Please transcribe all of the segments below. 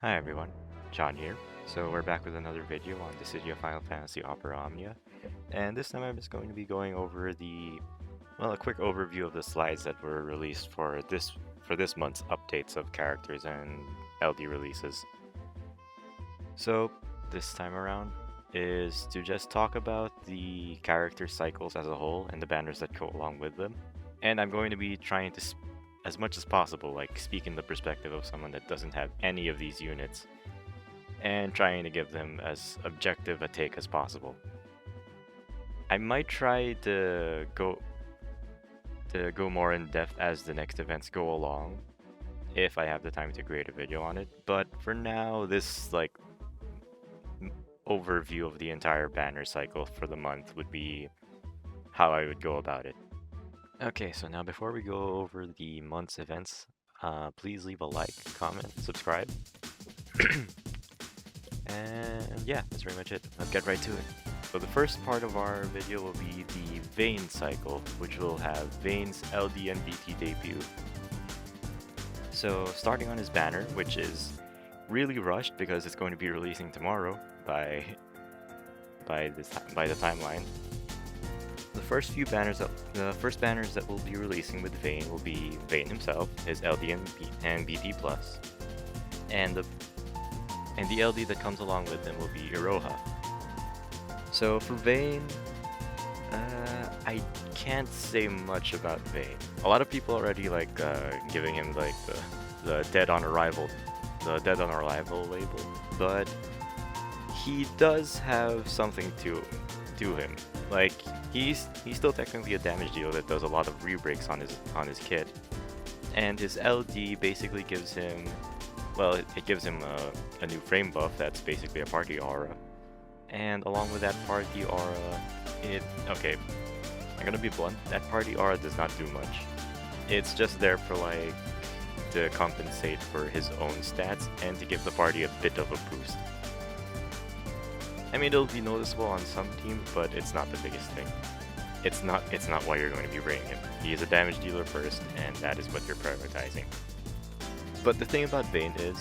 Hi everyone, John here. So we're back with another video on the City of Final Fantasy Opera Omnia, and this time I'm just going to be going over a quick overview of the slides that were released for this month's updates of characters and LD releases. So this time around is to just talk about the character cycles as a whole and the banners that go along with them. And I'm going to be trying to, as much as possible, speak in the perspective of someone that doesn't have any of these units, and trying to give them as objective a take as possible. I might try to go more in depth as the next events go along, if I have the time to create a video on it. But for now, this overview of the entire banner cycle for the month would be how I would go about it. Okay, so now before we go over the month's events, please leave a like, comment, subscribe. And yeah, that's pretty much it. Let's get right to it. So the first part of our video will be the Vayne cycle, which will have Vayne's LD and BT debut. So starting on his banner, which is really rushed because it's going to be releasing tomorrow by the timeline. The first banners that we'll be releasing with Vayne will be Vayne himself, his LD and BT plus, and the LD that comes along with them will be Iroha. So for Vayne, I can't say much about Vayne. A lot of people already giving him the dead on arrival label, but he does have something to him. Like he's still technically a damage dealer that does a lot of rebreaks on his kit, and his LD basically gives him, well, it gives him a new frame buff that's basically a party aura. And along with that party aura, okay, I'm gonna be blunt, that party aura does not do much. It's just there for to compensate for his own stats and to give the party a bit of a boost. I mean, it'll be noticeable on some teams, but it's not the biggest thing. It's not why you're going to be bringing him. He is a damage dealer first, and that is what you're prioritizing. But the thing about Vayne is,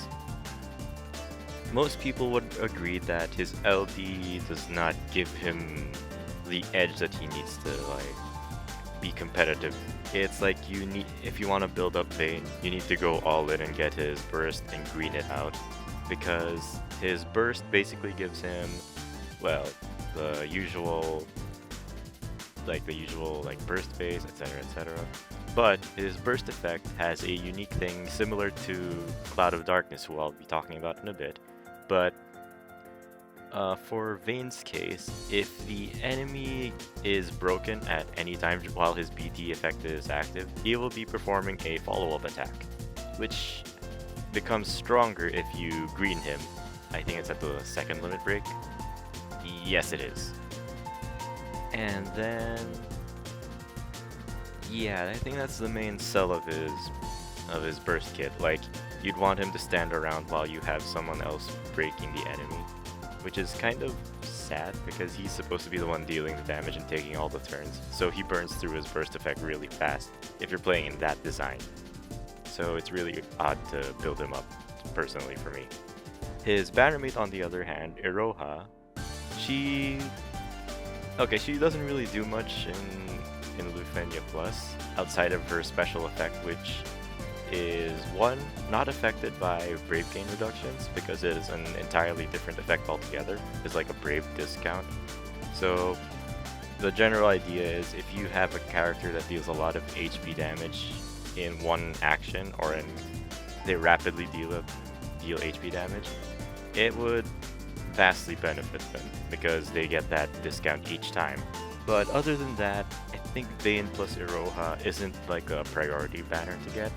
most people would agree that his LD does not give him the edge that he needs to be competitive. It's like if you want to build up Vayne, you need to go all in and get his burst and green it out, because his burst basically gives him, well, the usual burst phase, etc, etc. But his burst effect has a unique thing similar to Cloud of Darkness, who I'll be talking about in a bit. But for Vayne's case, if the enemy is broken at any time while his BT effect is active, he will be performing a follow-up attack, which becomes stronger if you green him. I think it's at the second limit break. Yes, it is. And then, yeah, I think that's the main sell of his burst kit. Like, you'd want him to stand around while you have someone else breaking the enemy, which is kind of sad because he's supposed to be the one dealing the damage and taking all the turns, so he burns through his burst effect really fast if you're playing in that design. So it's really odd to build him up, personally, for me. His bannermate, on the other hand, Iroha, she doesn't really do much in Lufenia Plus, outside of her special effect, which is, one, not affected by Brave Gain reductions, because it is an entirely different effect altogether. It's like a Brave discount. So the general idea is, if you have a character that deals a lot of HP damage in one action, or they rapidly deal HP damage, it would vastly benefit them because they get that discount each time. But other than that, I think Vayne plus Iroha isn't like a priority banner to get.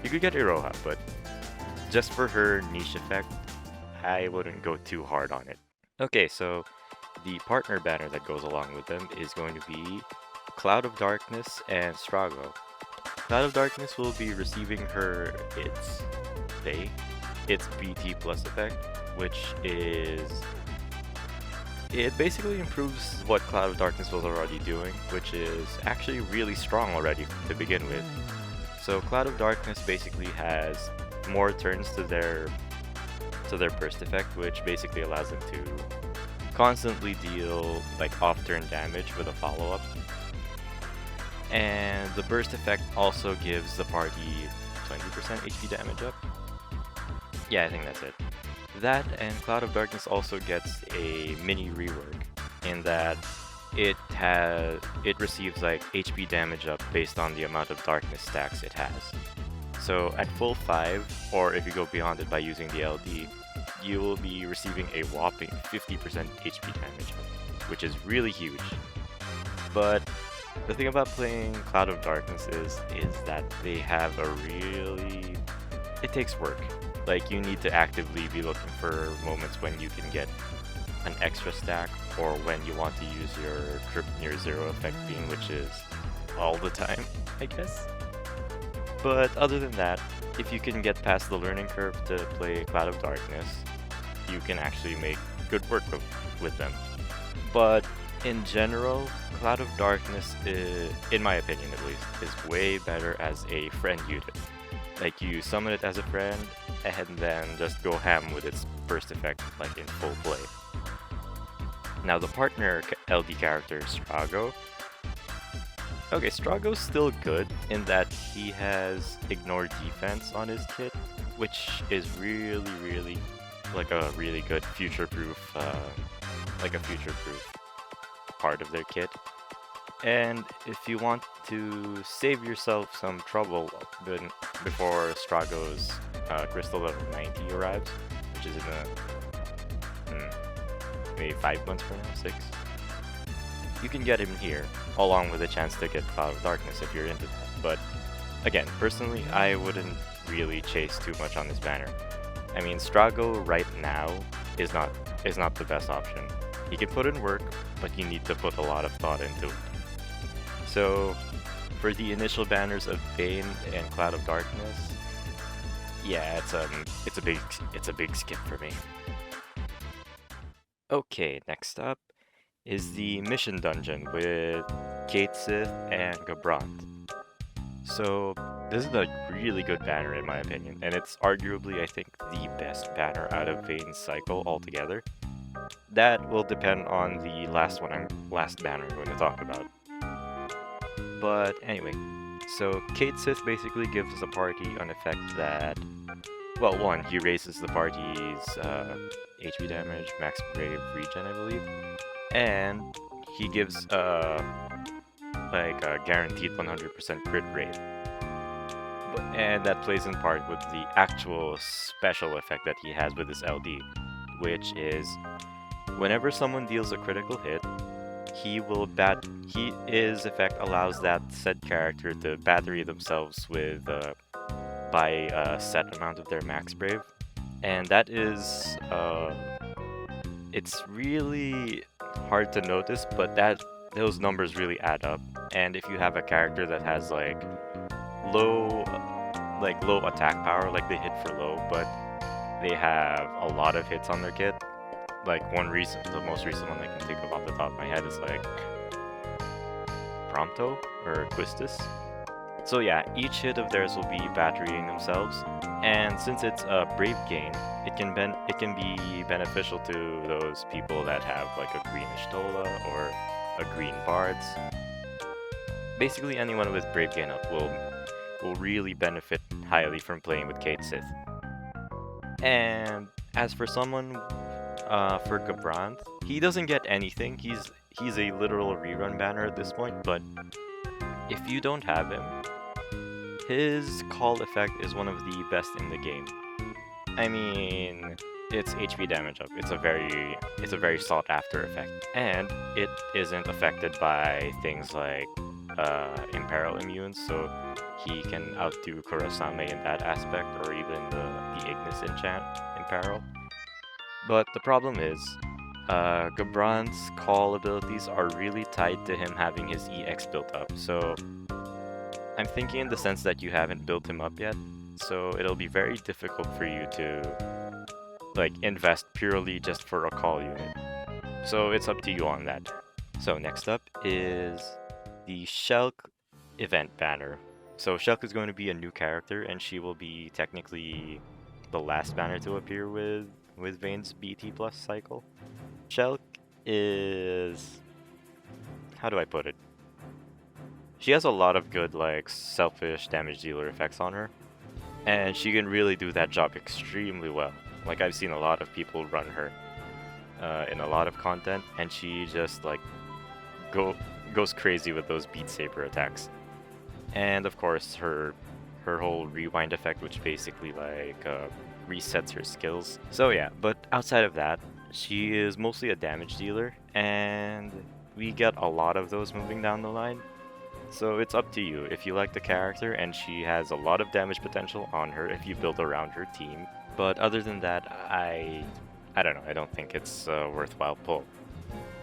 You could get Iroha, but just for her niche effect, I wouldn't go too hard on it. Okay, so the partner banner that goes along with them is going to be Cloud of Darkness and Strago. Cloud of Darkness will be receiving its BT plus effect, which is, it basically improves what Cloud of Darkness was already doing, which is actually really strong already to begin with. So Cloud of Darkness basically has more turns to their to their burst effect, which basically allows them to constantly deal like off-turn damage with a follow-up. And the burst effect also gives the party 20% HP damage up. Yeah, I think that's it. That and Cloud of Darkness also gets a mini rework in that it receives like HP damage up based on the amount of darkness stacks it has. So at full 5, or if you go beyond it by using the LD, you will be receiving a whopping 50% HP damage up, which is really huge. But the thing about playing Cloud of Darkness is that they have it takes work. Like, you need to actively be looking for moments when you can get an extra stack, or when you want to use your Trip Near Zero effect beam, which is all the time, I guess. But other than that, if you can get past the learning curve to play Cloud of Darkness, you can actually make good work with them. But in general, Cloud of Darkness is, in my opinion at least, is way better as a friend unit. Like, you summon it as a friend, and then just go ham with its burst effect, like in full play. Now the partner LD character, Strago. Okay, Strago's still good in that he has Ignore Defense on his kit, which is really like a really good future-proof, part of their kit. And if you want to save yourself some trouble before Strago's Crystal level 90 arrives, which is in maybe 5 months from now, 6, you can get him here, along with a chance to get Cloud of Darkness if you're into that. But again, personally, I wouldn't really chase too much on this banner. I mean, Strago right now is not the best option. He can put in work, but you need to put a lot of thought into it. So, for the initial banners of Vayne and Cloud of Darkness, yeah, it's a big skip for me. Okay, next up is the mission dungeon with Cait, Sith, and Gabranth. So this is a really good banner in my opinion, and it's arguably, I think, the best banner out of Vayne's cycle altogether. That will depend on the last banner I'm going to talk about. But anyway, so Cait Sith basically gives the party an effect that, well, one, he raises the party's HP damage, max brave regen, I believe, and he gives like a guaranteed 100% crit rate. And that plays in part with the actual special effect that he has with his LD, which is whenever someone deals a critical hit, his effect allows that said character to battery themselves with by a set amount of their max brave, and that is it's really hard to notice, but those numbers really add up. And if you have a character that has like low attack power, like they hit for low, but they have a lot of hits on their kit, like the most recent one I can think of off the top of my head is like Prompto or Quistis. So yeah, each hit of theirs will be batterying themselves, and since it's a brave gain, it can be beneficial to those people that have like a greenish Tola or a green Bards. Basically, anyone with brave gain up will really benefit highly from playing with Cait Sith. And as for someone for Gabranth, he doesn't get anything. He's a literal rerun banner at this point, but if you don't have him, his call effect is one of the best in the game. I mean, it's HP damage up. It's a very sought after effect, and it isn't affected by things like Imperil immunes, so he can outdo Kurosame in that aspect, or even the Ignis enchant Imperil. But the problem is, Gabranth's call abilities are really tied to him having his EX built up, so I'm thinking in the sense that you haven't built him up yet, so it'll be very difficult for you to like invest purely just for a call unit. So it's up to you on that. So next up is the Shelke event banner. So Shelke is going to be a new character, and she will be technically the last banner to appear with Vayne's BT plus cycle. Shelke is, how do I put it? She has a lot of good like selfish damage dealer effects on her, and she can really do that job extremely well. Like I've seen a lot of people run her in a lot of content, and she just like goes crazy with those Beat Saber attacks. And of course her whole rewind effect, which basically like resets her skills. So yeah, but outside of that, she is mostly a damage dealer, and we get a lot of those moving down the line. So it's up to you if you like the character, and she has a lot of damage potential on her if you build around her team. But other than that, I don't know, I don't think it's a worthwhile pull.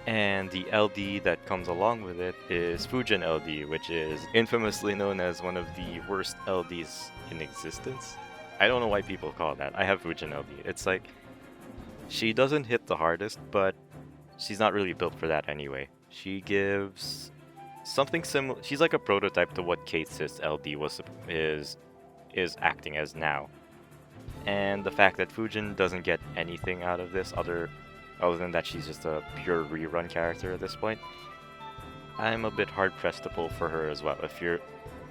And the LD that comes along with it is Fujin LD, which is infamously known as one of the worst LDs in existence. I don't know why people call that. I have Fujin LD. It's like, she doesn't hit the hardest, but she's not really built for that anyway. She gives something similar. She's like a prototype to what Cait's LD is acting as now. And the fact that Fujin doesn't get anything out of this other than that she's just a pure rerun character at this point, I'm a bit hard pressed to pull for her as well.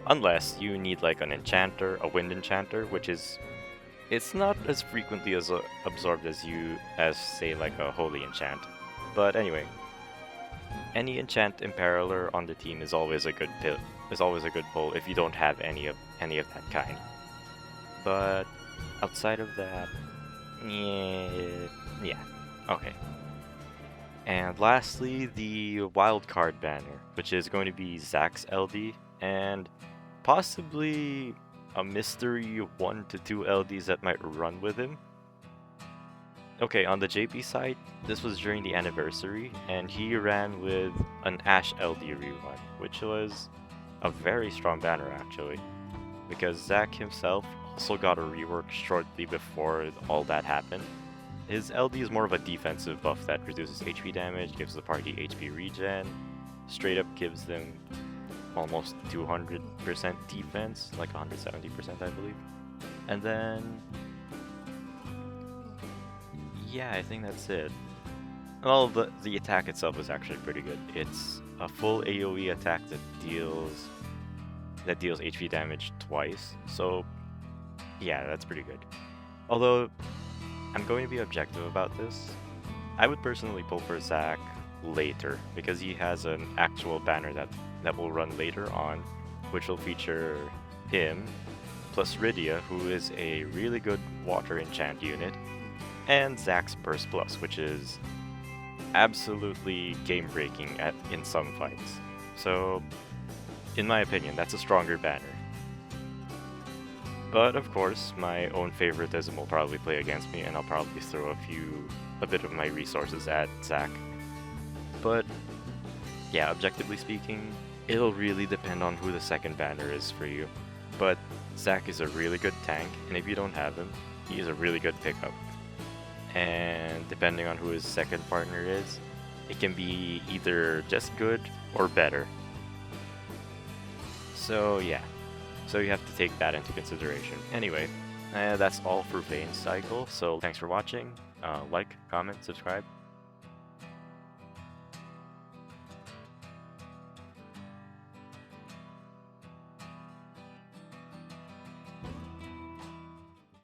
Unless you need like an enchanter, a wind enchanter, which is, it's not as frequently as absorbed as say like a holy enchant. But anyway, any enchant imperiler on the team is always a good pull if you don't have any of that kind. But outside of that, yeah. Okay. And lastly, the wildcard banner, which is going to be Zack's LD, and possibly a mystery 1 to 2 LDs that might run with him. Okay, on the JP side, this was during the anniversary, and he ran with an Ash LD rerun, which was a very strong banner actually, because Zack himself also got a rework shortly before all that happened. His LD is more of a defensive buff that reduces HP damage, gives the party HP regen, straight up gives them almost 200% defense, like 170% I believe. And then, yeah, I think that's it. Well, the attack itself is actually pretty good. It's a full AoE attack that deals HP damage twice, so yeah, that's pretty good. Although, I'm going to be objective about this. I would personally pull for Zack later, because he has an actual banner that will run later on, which will feature him, plus Rydia, who is a really good water enchant unit, and Zack's Burst Plus, which is absolutely game-breaking in some fights. So, in my opinion, that's a stronger banner. But of course, my own favoritism will probably play against me, and I'll probably throw a bit of my resources at Zack. But yeah, objectively speaking, it'll really depend on who the second banner is for you. But Zack is a really good tank, and if you don't have him, he is a really good pickup. And depending on who his second partner is, it can be either just good or better. So yeah. So you have to take that into consideration. Anyway, that's all for Vayne's cycle, so thanks for watching. Like, comment, subscribe.